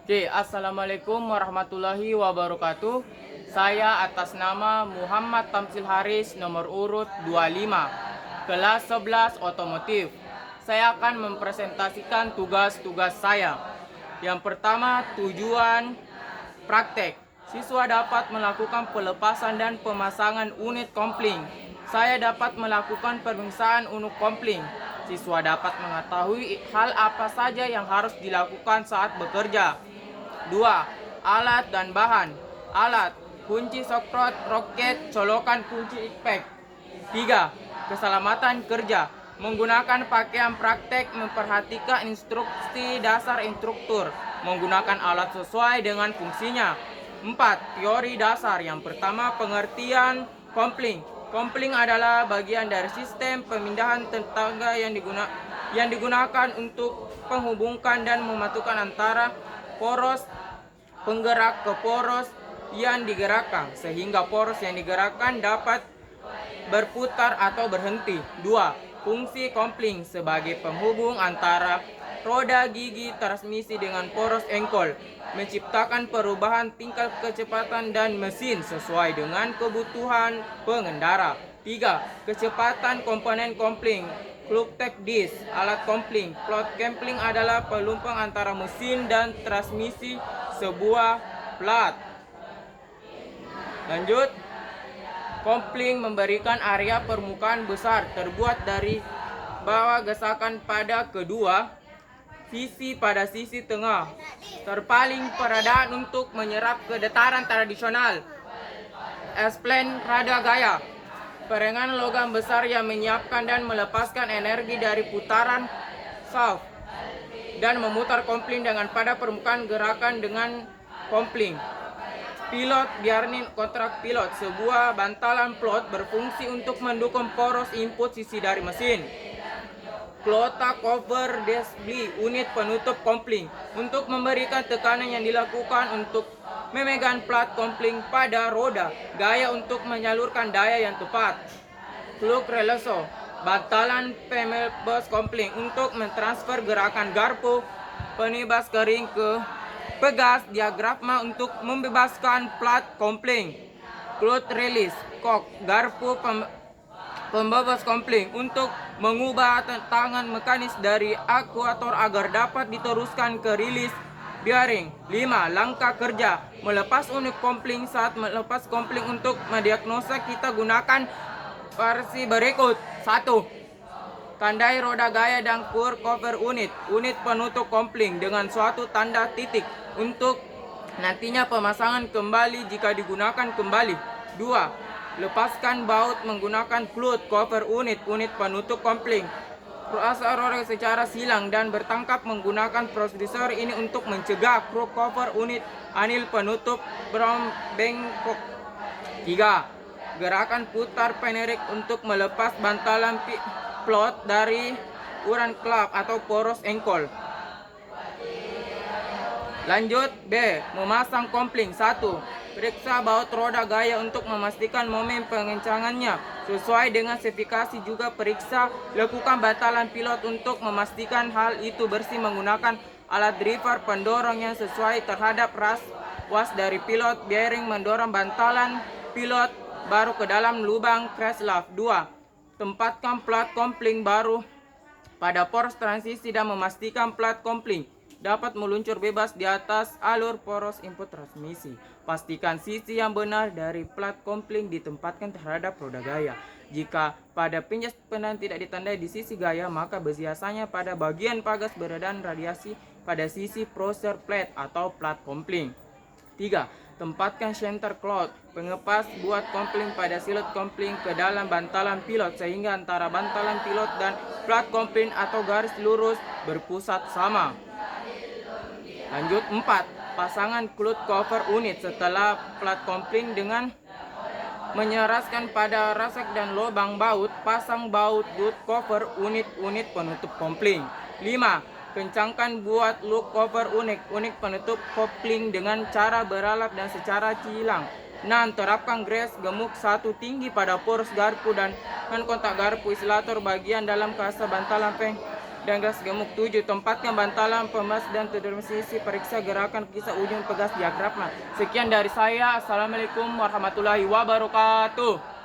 Oke, Assalamualaikum warahmatullahi wabarakatuh. Saya atas nama Muhammad Tamsil Haris, nomor urut 25, kelas 11 otomotif. Saya akan mempresentasikan tugas-tugas saya. Yang pertama, tujuan praktek. Siswa dapat melakukan pelepasan dan pemasangan unit kopling. Saya dapat melakukan pemeriksaan unit kopling. Siswa dapat mengetahui hal apa saja yang harus dilakukan saat bekerja. 2. Alat dan bahan. Alat: kunci sokrot, roket, colokan kunci impact. 3. Keselamatan kerja. Menggunakan pakaian praktek, memperhatikan instruksi dasar instruktur, menggunakan alat sesuai dengan fungsinya. 4. Teori dasar. Yang pertama, pengertian kopling. Kopling adalah bagian dari sistem pemindahan tenaga yang digunakan untuk menghubungkan dan menyatukan antara poros penggerak ke poros yang digerakkan, sehingga poros yang digerakkan dapat berputar atau berhenti. 2. Fungsi kopling sebagai penghubung antara roda gigi transmisi dengan poros engkol, menciptakan perubahan tingkat kecepatan dan mesin sesuai dengan kebutuhan pengendara. 3. Kecepatan komponen kopling. Clutch disc, alat kopling. Plot kopling adalah pelumpang antara mesin dan transmisi sebuah plat. Lanjut. Kopling memberikan area permukaan besar terbuat dari bawah gesakan pada kedua sisi pada sisi tengah, terpaling peradaan untuk menyerap kedataran tradisional. S-plane rada gaya, perengan logam besar yang menyiapkan dan melepaskan energi dari putaran shaft dan memutar kopling dengan pada permukaan gerakan dengan kopling. Pilot bearing kontrak pilot, sebuah bantalan plot berfungsi untuk mendukung poros input sisi dari mesin. Klota cover display, unit penutup kopling, untuk memberikan tekanan yang dilakukan untuk memegang plat kopling pada roda, gaya untuk menyalurkan daya yang tepat. Plug relay, bantalan pemebas kopling untuk mentransfer gerakan garpu penebas kering ke pegas diafragma untuk membebaskan plat kopling. Clutch release cock, garpu pembebas kopling untuk mengubah tangan mekanis dari akuator agar dapat diteruskan ke rilis bearing. 5. Langkah kerja melepas unit kopling. Saat melepas kopling untuk mendiagnosa, kita gunakan versi berikut. 1. Tandai roda gaya dan kur cover unit penutup kopling dengan suatu tanda titik untuk nantinya pemasangan kembali jika digunakan kembali. 2. Lepaskan baut menggunakan clutch cover unit penutup kopling. Proses roda secara silang dan bertangkap menggunakan prosedur ini untuk mencegah clutch cover unit anil penutup bengkok. 3. Gerakan putar penerik untuk melepas bantalan plot dari ukuran klap atau poros engkol. Lanjut. B. Memasang kopling. 1. Periksa baut roda gaya untuk memastikan momen pengencangannya sesuai dengan spesifikasi. Juga periksa lakukan bantalan pilot untuk memastikan hal itu bersih menggunakan alat driver pendorong yang sesuai terhadap was dari pilot. Bearing mendorong bantalan pilot baru ke dalam lubang crankshaft. 2. Tempatkan plat kopling baru pada poros transisi dan memastikan plat kopling dapat meluncur bebas di atas alur poros input transmisi. Pastikan sisi yang benar dari plat kopling ditempatkan terhadap roda gaya. Jika pada pinjas pendan tidak ditandai di sisi gaya, maka biasanya pada bagian pagas beradaan radiasi pada sisi crosser plate atau plat kopling. 3. Tempatkan center cloth, pengepas buat kopling pada silet kopling ke dalam bantalan pilot sehingga antara bantalan pilot dan plat kopling atau garis lurus berpusat sama. Lanjut. 4. Pasangan clutch cover unit setelah plat kopling dengan menyeraskan pada rasek dan lubang baut. Pasang baut clutch cover unit penutup kopling. 5. Kencangkan buat loop cover unit penutup kopling dengan cara beralap dan secara cilang. 6. Terapkan grease gemuk 1 tinggi pada poros garpu dan kontak garpu isolator bagian dalam kasa bantalan dan gelas gemuk. 7. Tempatkan bantalan pemas dan tujuan sisi periksa gerakan kisah ujung pegas diagrama. Sekian dari saya. Assalamualaikum warahmatullahi wabarakatuh.